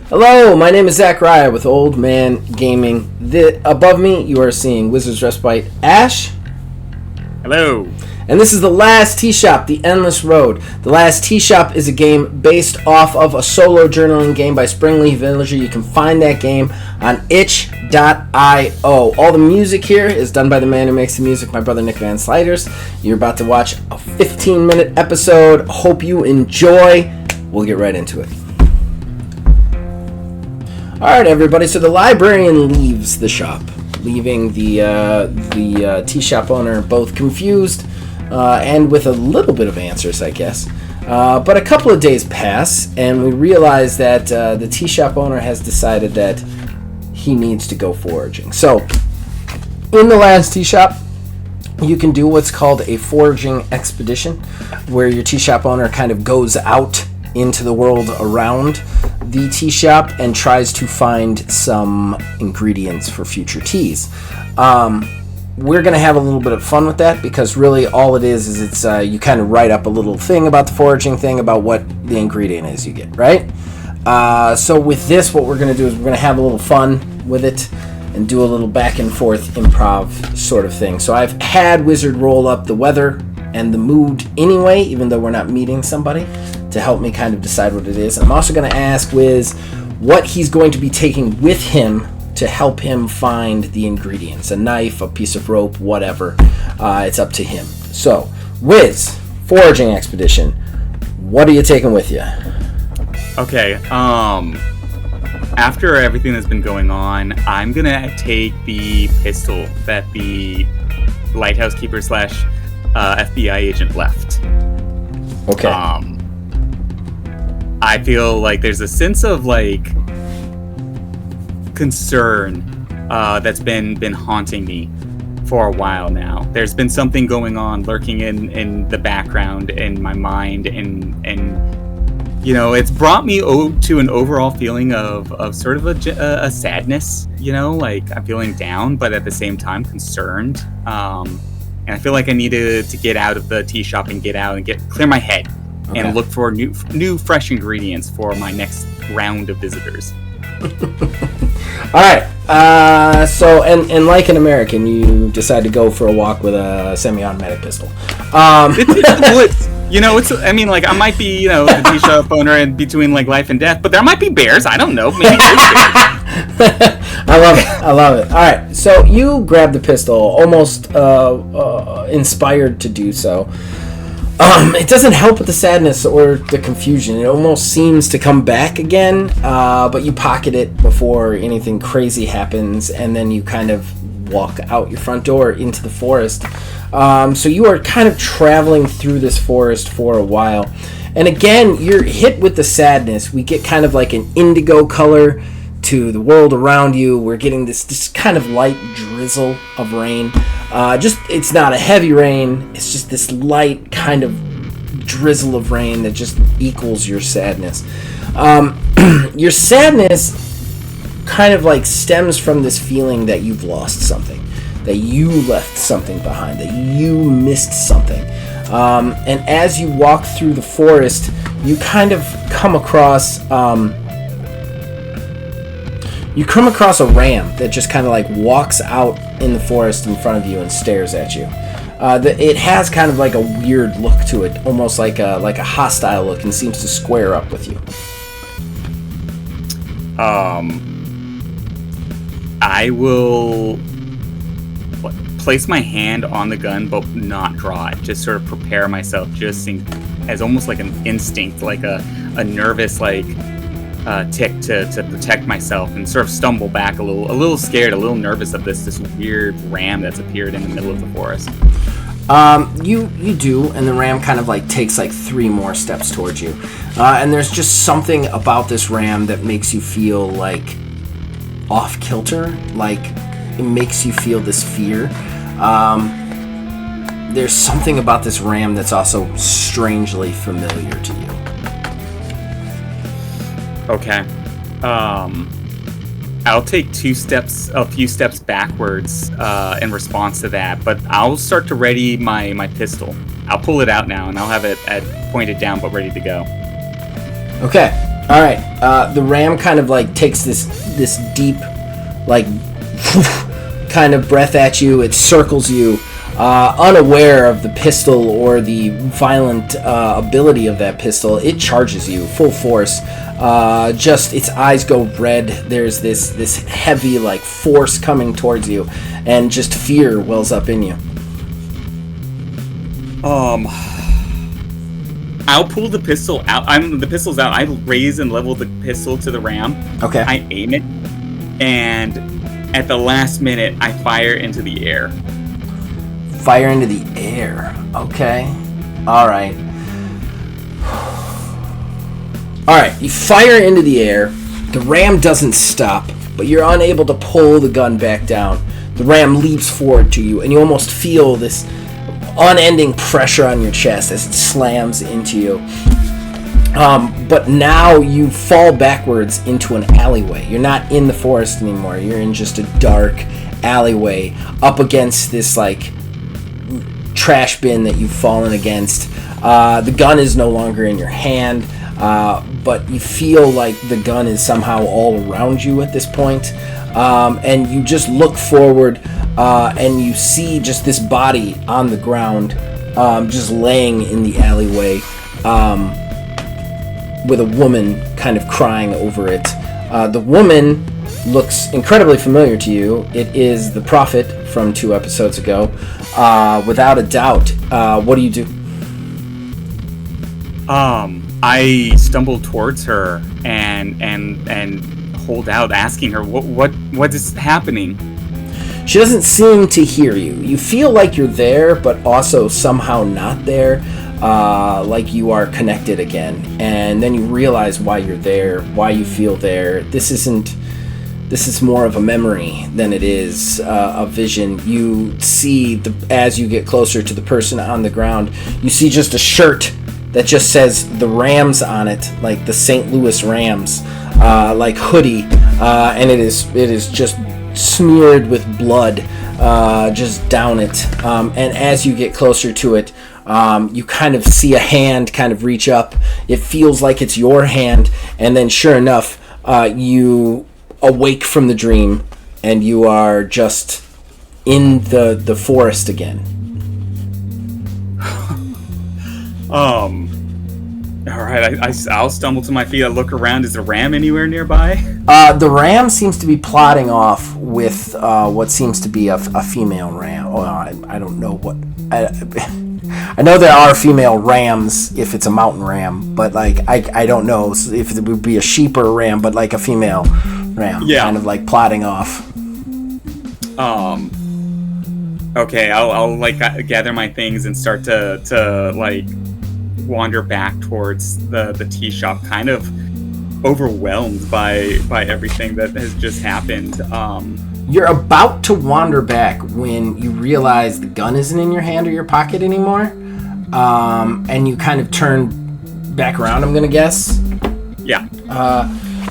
Hello, my name is Zachariah with Old Man Gaming. Above me, you are seeing Wizard's Respite Ash. Hello. And this is The Last Tea Shop, The Endless Road. The Last Tea Shop is a game based off of a solo journaling game by Springleaf Villager. You can find that game on itch.io. All the music here is done by the man who makes the music, my brother Nick Van Sliders. You're about to watch a 15-minute episode. Hope you enjoy. We'll get right into it. Alright, everybody, so the librarian leaves the shop, leaving the tea shop owner both confused and with a little bit of answers, I guess. But a couple of days pass, and we realize that the tea shop owner has decided that he needs to go foraging. So, in the last tea shop, you can do what's called a foraging expedition, where your tea shop owner kind of goes out into the world around the tea shop and tries to find some ingredients for future teas. We're going to have a little bit of fun with that because really all it is it's you kind of write up a little thing about the foraging thing about what the ingredient is you get, right? So with this, what we're going to do is we're going to have a little fun with it and do a little back and forth improv sort of thing. So I've had Wizard roll up the weather and the mood anyway, even though we're not meeting somebody, to help me kind of decide what it is. I'm also going to ask Wiz what he's going to be taking with him to help him find the ingredients. A knife, a piece of rope, whatever. It's up to him. So, Wiz, foraging expedition. What are you taking with you? Okay, after everything that's been going on, I'm going to take the pistol that the lighthouse keeper / FBI agent left. Okay. I feel like there's a sense of concern that's been haunting me for a while now. There's been something going on lurking in the background in my mind, and it's brought me to an overall feeling of sort of a sadness. I'm feeling down, but at the same time concerned. And I feel like I need to get out of the tea shop and get out and clear my head. Okay. And look for new fresh ingredients for my next round of visitors. All right. So, and like an American, you decide to go for a walk with a semi-automatic pistol. It's I might be, the tea shop owner and between life and death, but there might be bears. I don't know. Maybe there's bears. I love it. All right. So you grab the pistol, almost inspired to do so. It doesn't help with the sadness or the confusion. It almost seems to come back again, but you pocket it before anything crazy happens, and then you kind of walk out your front door into the forest. So you are kind of traveling through this forest for a while. And again, you're hit with the sadness. We get kind of like an indigo color to the world around you. We're getting this kind of light drizzle of rain. It's not a heavy rain. It's just this light kind of drizzle of rain that just equals your sadness. Your sadness kind of stems from this feeling that you've lost something, that you left something behind, that you missed something. And as you walk through the forest, you kind of come across a ram that just kind of walks out in the forest in front of you and stares at you. It has kind of a weird look to it, almost like a hostile look, and seems to square up with you. I will place my hand on the gun, but not draw it. Just sort of prepare myself, as almost like an instinct, like a nervous tick to protect myself, and sort of stumble back a little scared, a little nervous of this weird ram that's appeared in the middle of the forest. You do, and the ram kind of takes 3 more steps towards you. And there's just something about this ram that makes you feel off kilter, it makes you feel this fear. There's something about this ram that's also strangely familiar to you. Okay. I'll take a few steps backwards in response to that, but I'll start to ready my pistol. I'll pull it out now, and I'll have it pointed down but ready to go. Okay. All right. The ram kind of like takes this deep, like, kind of breath at you. It circles you, unaware of the pistol or the violent ability of that pistol. It charges you full force. Just its eyes go red. There's this heavy like force coming towards you, and just fear wells up in you. I'll pull the pistol out. The pistol's out. I raise and level the pistol to the ram. Okay. I aim it, and at the last minute, I fire into the air. Fire into the air. Okay. All right. All right. You fire into the air. The ram doesn't stop, but you're unable to pull the gun back down. The ram leaps forward to you, and you almost feel this unending pressure on your chest as it slams into you. But now you fall backwards into an alleyway. You're not in the forest anymore. You're in just a dark alleyway up against this like trash bin that you've fallen against. The gun is no longer in your hand, but you feel like the gun is somehow all around you at this point. And you just look forward, and you see just this body on the ground, just laying in the alleyway, with a woman kind of crying over it. The woman looks incredibly familiar to you. It is the Prophet from 2 episodes ago, without a doubt. What do you do? I stumble towards her and hold out, asking her what is happening. She doesn't seem to hear you. You feel like you're there, but also somehow not there, like you are connected again. And then you realize why you're there, why you feel there. This is more of a memory than it is a vision. You see, as you get closer to the person on the ground, you see just a shirt that just says the Rams on it, like the St. Louis Rams, like hoodie, and it is just smeared with blood, just down it. And as you get closer to it, you kind of see a hand kind of reach up. It feels like it's your hand, and then sure enough, you awake from the dream, and you are just in the forest again. All right, I'll stumble to my feet. I look around. Is the ram anywhere nearby? The ram seems to be plodding off with what seems to be a female ram. Well, I don't know what. I know there are female rams if it's a mountain ram, but like I don't know if it would be a sheep or a ram, but like a female ram, kind of like plodding off. Okay, I'll like gather my things and start to like wander back towards the tea shop, kind of overwhelmed by everything that has just happened. You're about to wander back when you realize the gun isn't in your hand or your pocket anymore, and you kind of turn back around, I'm gonna guess. Yeah.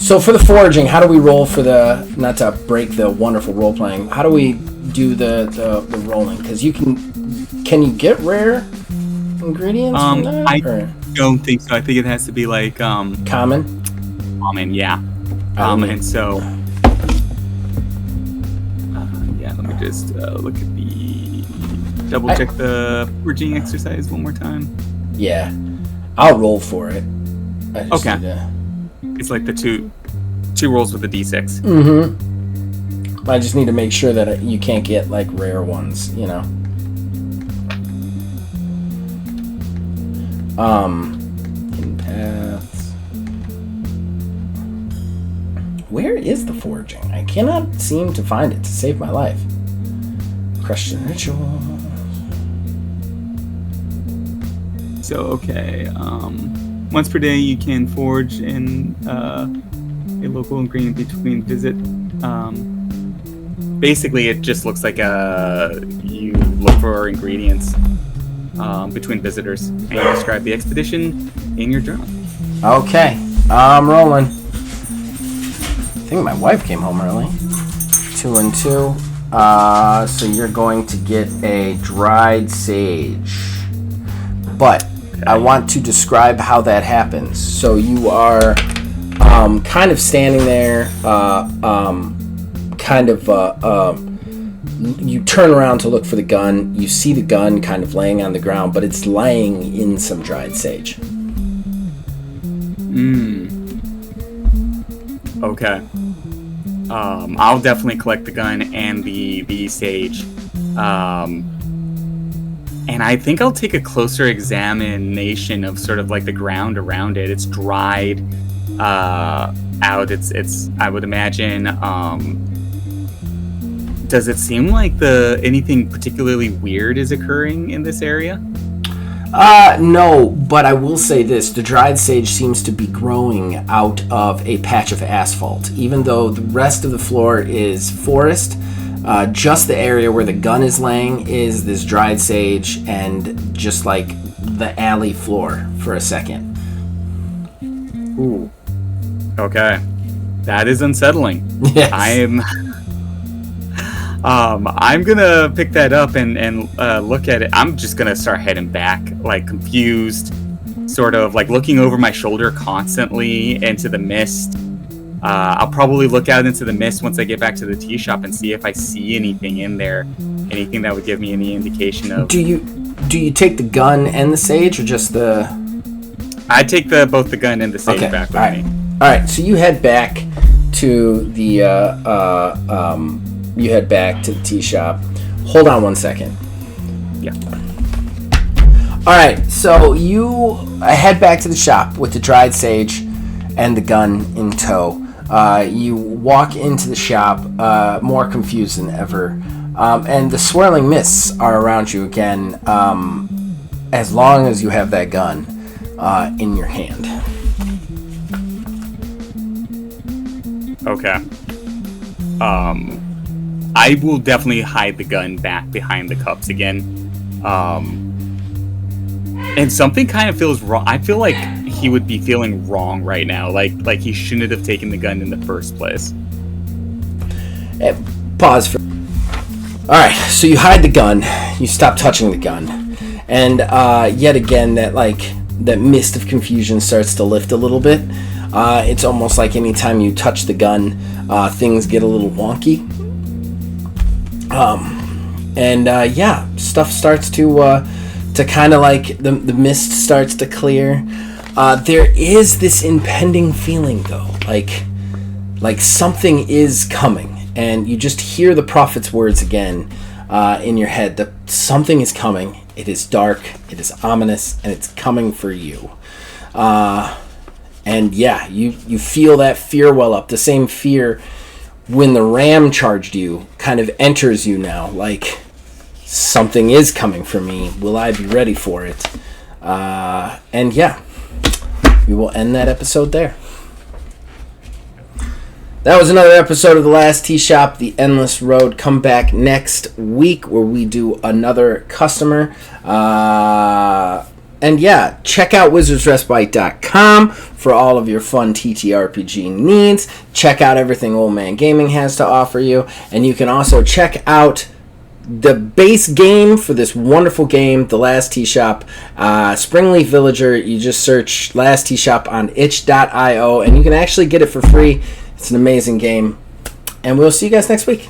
So for the foraging, how do we roll for the, not to break the wonderful role playing, how do we do the rolling? Because you can you get rare ingredients from that? I don't think so. I think it has to be like common, yeah. And so let me just look at the check the foraging exercise one more time. Yeah, I'll roll for it. Okay. It's like the two rolls with the d6. Mm-hmm. I just need to make sure that you can't get like rare ones, you know. Hidden paths. Where is the foraging? I cannot seem to find it to save my life. Question ritual. So okay, once per day you can forage in a local ingredient between visit. Basically, it just looks like you look for ingredients between visitors, and you describe the expedition in your journal. Okay, I'm rolling. I think my wife came home early. 2 and 2. So you're going to get a dried sage. But I want to describe how that happens. So you are kind of standing there, you turn around to look for the gun. You see the gun kind of laying on the ground, but it's laying in some dried sage. Okay. I'll definitely collect the gun and the sage. And I think I'll take a closer examination of sort of like the ground around it. It's dried out. It's I would imagine. Does it seem like anything particularly weird is occurring in this area? No, but I will say this. The dried sage seems to be growing out of a patch of asphalt. Even though the rest of the floor is forest, just the area where the gun is laying is this dried sage and just like the alley floor for a second. Ooh. Okay. That is unsettling. Yes. I'm gonna pick that up and look at it. I'm just gonna start heading back, like confused, sort of like looking over my shoulder constantly into the mist. I'll probably look out into the mist once I get back to the tea shop and see if I see anything in there, anything that would give me any indication of. Do you take the gun and the sage, or just the? I take both the gun and the sage back with me. All right. So you head back to the tea shop. Hold on one second. Yeah. All right. So you head back to the shop with the dried sage and the gun in tow. You walk into the shop, more confused than ever, and the swirling mists are around you again, as long as you have that gun in your hand. Okay. I will definitely hide the gun back behind the cups again. And something kind of feels wrong. I feel like he would be feeling wrong right now. Like he shouldn't have taken the gun in the first place. Pause for... Alright, so you hide the gun. You stop touching the gun. And yet again, that mist of confusion starts to lift a little bit. It's almost like anytime you touch the gun, things get a little wonky. Stuff starts to kind of like the mist starts to clear. There is this impending feeling though, like something is coming, and you just hear the prophet's words again in your head. That something is coming. It is dark. It is ominous, and it's coming for you. You feel that fear well up. The same fear when the ram charged you kind of enters you now. Like, something is coming for me. Will I be ready for it? We will end that episode there. That was another episode of The Last Tea Shop, The Endless Road. Come back next week where we do another customer. Check out wizardsrespite.com for all of your fun TTRPG needs. Check out everything Old Man Gaming has to offer you. And you can also check out the base game for this wonderful game, The Last Tea Shop, Springleaf Villager. You just search Last Tea Shop on itch.io, and you can actually get it for free. It's an amazing game. And we'll see you guys next week.